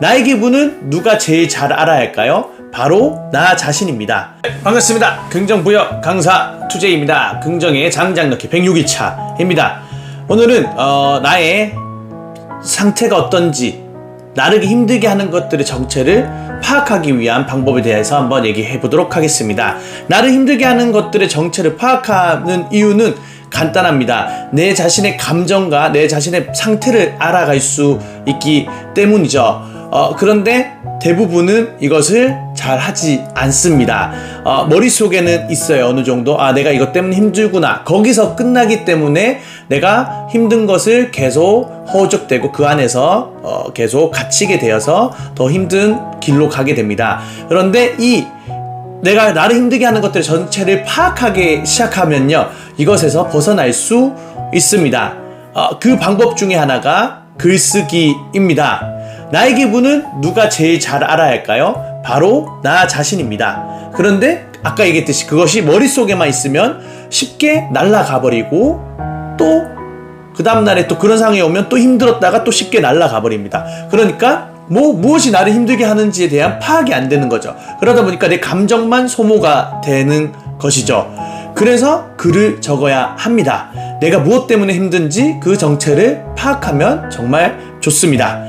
나의 기분은 누가 제일 잘 알아야 할까요? 바로 나 자신입니다. 반갑습니다. 긍정부여 강사 투제이입니다. 긍정의 장장 넣기 106일차입니다. 오늘은 나의 상태가 어떤지, 나를 힘들게 하는 것들의 정체를 파악하기 위한 방법에 대해서 한번 얘기해 보도록 하겠습니다. 나를 힘들게 하는 것들의 정체를 파악하는 이유는 간단합니다. 내 자신의 감정과 내 자신의 상태를 알아갈 수 있기 때문이죠. 그런데 대부분은 이것을 잘 하지 않습니다. 머릿속에는 있어요. 어느 정도 내가 이것 때문에 힘들구나. 거기서 끝나기 때문에 내가 힘든 것을 계속 허우적대고 그 안에서 계속 갇히게 되어서 더 힘든 길로 가게 됩니다. 그런데 내가 나를 힘들게 하는 것들 전체를 파악하기 시작하면요, 이것에서 벗어날 수 있습니다. 그 방법 중에 하나가 글쓰기입니다. 나의 기분은 누가 제일 잘 알아야 할까요? 바로 나 자신입니다. 그런데 아까 얘기했듯이 그것이 머릿속에만 있으면 쉽게 날아가 버리고, 또 그 다음날에 또 그런 상황이 오면 또 힘들었다가 또 쉽게 날아가 버립니다. 그러니까 무엇이 나를 힘들게 하는지에 대한 파악이 안 되는 거죠. 그러다 보니까 내 감정만 소모가 되는 것이죠. 그래서 글을 적어야 합니다. 내가 무엇 때문에 힘든지 그 정체를 파악하면 정말 좋습니다.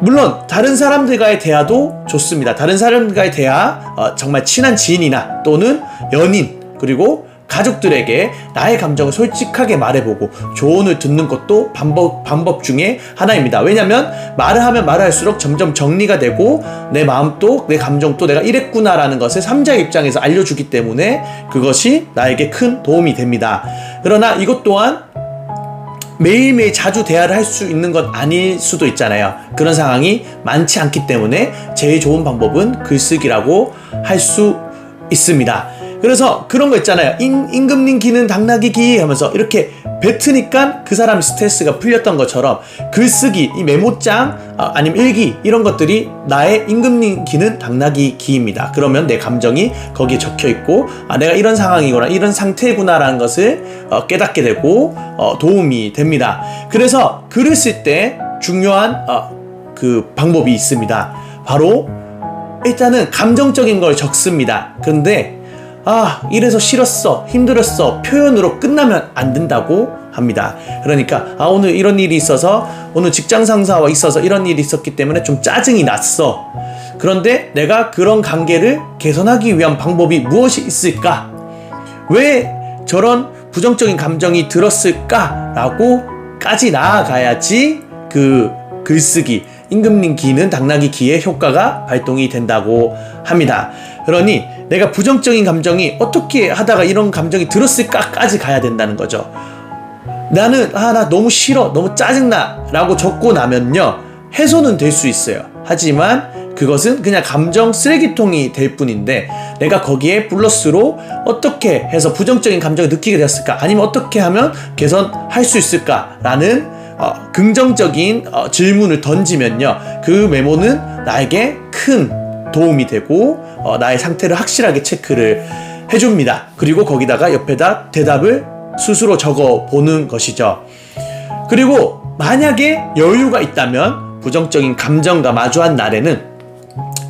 물론 다른 사람들과의 대화도 좋습니다. 다른 사람들과의 대화, 정말 친한 지인이나 또는 연인, 그리고 가족들에게 나의 감정을 솔직하게 말해보고 조언을 듣는 것도 방법 중에 하나입니다. 왜냐하면 말을 하면 말할수록 점점 정리가 되고 내 마음도 내 감정도 내가 이랬구나라는 것을 3자의 입장에서 알려주기 때문에 그것이 나에게 큰 도움이 됩니다. 그러나 이것 또한 매일매일 자주 대화를 할 수 있는 건 아닐 수도 있잖아요. 그런 상황이 많지 않기 때문에 제일 좋은 방법은 글쓰기라고 할 수 있습니다. 그래서 그런 거 있잖아요. 임금님 기는 당나귀 기 하면서 이렇게 뱉으니까 그 사람 스트레스가 풀렸던 것처럼 글쓰기, 이 메모장, 아니면 일기, 이런 것들이 나의 임금님 기는 당나귀 기입니다. 그러면 내 감정이 거기에 적혀 있고, 내가 이런 상황이구나, 이런 상태구나라는 것을 깨닫게 되고 도움이 됩니다. 그래서 글을 쓸 때 중요한 그 방법이 있습니다. 바로 일단은 감정적인 걸 적습니다. 그런데 이래서 싫었어, 힘들었어, 표현으로 끝나면 안 된다고 합니다. 그러니까 오늘 이런 일이 있어서, 오늘 직장 상사와 있어서 이런 일이 있었기 때문에 좀 짜증이 났어. 그런데 내가 그런 관계를 개선하기 위한 방법이 무엇이 있을까? 왜 저런 부정적인 감정이 들었을까? 라고까지 나아가야지 그 글쓰기, 임금님 기는 당나귀 기의 효과가 발동이 된다고 합니다. 그러니 내가 부정적인 감정이 어떻게 하다가 이런 감정이 들었을까까지 가야 된다는 거죠. 나는 나 너무 싫어, 너무 짜증나 라고 적고 나면요, 해소는 될 수 있어요. 하지만 그것은 그냥 감정 쓰레기통이 될 뿐인데, 내가 거기에 플러스로 어떻게 해서 부정적인 감정을 느끼게 되었을까, 아니면 어떻게 하면 개선할 수 있을까 라는 긍정적인 질문을 던지면요, 그 메모는 나에게 큰 도움이 되고 나의 상태를 확실하게 체크를 해줍니다. 그리고 거기다가 옆에다 대답을 스스로 적어보는 것이죠. 그리고 만약에 여유가 있다면 부정적인 감정과 마주한 날에는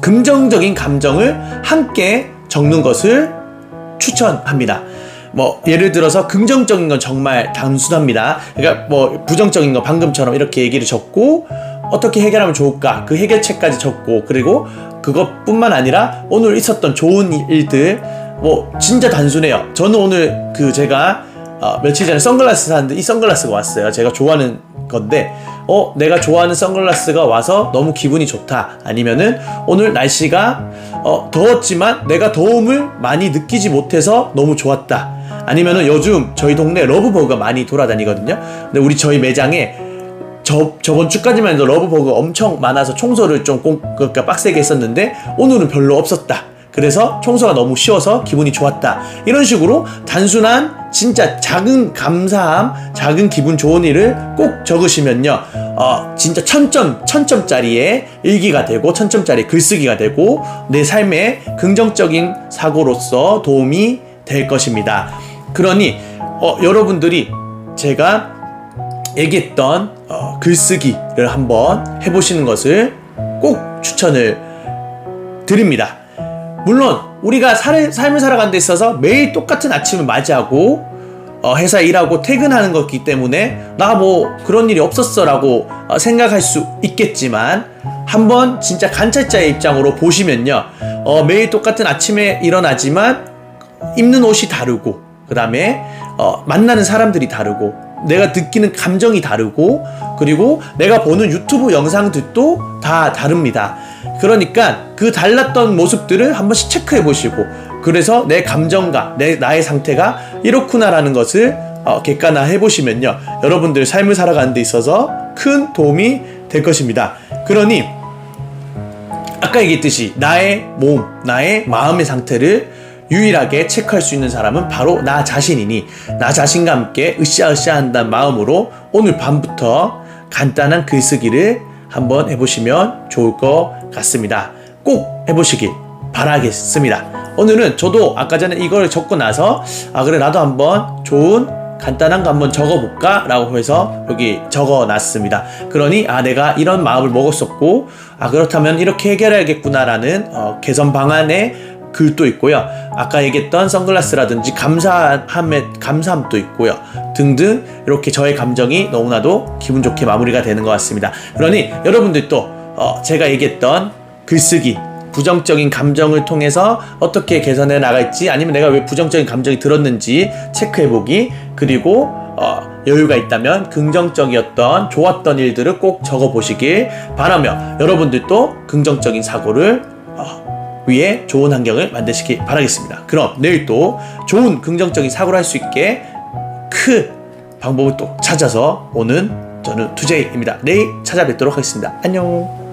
긍정적인 감정을 함께 적는 것을 추천합니다. 예를 들어서 긍정적인 건 정말 단순합니다. 그러니까 부정적인 거 방금처럼 이렇게 얘기를 적고 어떻게 해결하면 좋을까, 그 해결책까지 적고, 그리고 그것뿐만 아니라 오늘 있었던 좋은 일들, 진짜 단순해요. 저는 오늘 제가 며칠 전에 선글라스 샀는데 이 선글라스가 왔어요. 제가 좋아하는 건데 내가 좋아하는 선글라스가 와서 너무 기분이 좋다. 아니면은 오늘 날씨가 더웠지만 내가 더움을 많이 느끼지 못해서 너무 좋았다. 아니면은 요즘 저희 동네 러브버거가 많이 돌아다니거든요. 근데 저희 매장에 저번 주까지만 해도 러브버거 엄청 많아서 청소를 좀 그러니까 빡세게 했었는데 오늘은 별로 없었다. 그래서 청소가 너무 쉬워서 기분이 좋았다. 이런 식으로 단순한 진짜 작은 감사함, 작은 기분 좋은 일을 꼭 적으시면요, 진짜 1000점짜리의 일기가 되고 1000점짜리 글쓰기가 되고 내 삶에 긍정적인 사고로서 도움이 될 것입니다. 그러니 여러분들이 제가 얘기했던 글쓰기를 한번 해보시는 것을 꼭 추천을 드립니다. 물론 우리가 삶을 살아가는 데 있어서 매일 똑같은 아침을 맞이하고 회사 일하고 퇴근하는 거기 때문에 나 뭐 그런 일이 없었어 라고 생각할 수 있겠지만, 한번 진짜 관찰자의 입장으로 보시면요, 매일 똑같은 아침에 일어나지만 입는 옷이 다르고, 그 다음에 만나는 사람들이 다르고, 내가 느끼는 감정이 다르고, 그리고 내가 보는 유튜브 영상들도 다 다릅니다. 그러니까 그 달랐던 모습들을 한 번씩 체크해 보시고, 그래서 내 감정과 나의 상태가 이렇구나라는 것을 객관화해 보시면요, 여러분들 삶을 살아가는 데 있어서 큰 도움이 될 것입니다. 그러니 아까 얘기했듯이 나의 몸, 나의 마음의 상태를 유일하게 체크할 수 있는 사람은 바로 나 자신이니, 나 자신과 함께 으쌰으쌰 한다는 마음으로 오늘 밤부터 간단한 글쓰기를 한번 해보시면 좋을 것 같습니다. 꼭 해보시길 바라겠습니다. 오늘은 저도 아까 전에 이걸 적고 나서 그래 나도 한번 좋은 간단한 거 한번 적어볼까 라고 해서 여기 적어놨습니다. 그러니 내가 이런 마음을 먹었었고 그렇다면 이렇게 해결해야겠구나 라는 개선 방안의 글도 있고요. 아까 얘기했던 선글라스라든지 감사함도 있고요. 등등 이렇게 저의 감정이 너무나도 기분 좋게 마무리가 되는 것 같습니다. 그러니 여러분들도 제가 얘기했던 글쓰기, 부정적인 감정을 통해서 어떻게 개선해 나갈지, 아니면 내가 왜 부정적인 감정이 들었는지 체크해보기, 그리고 여유가 있다면 긍정적이었던 좋았던 일들을 꼭 적어보시길 바라며, 여러분들도 긍정적인 사고를 위해 좋은 환경을 만드시길 바라겠습니다. 그럼 내일 또 좋은 긍정적인 사고를 할 수 있게 그 방법을 또 찾아서 오는 저는 투제이입니다. 내일 찾아뵙도록 하겠습니다. 안녕.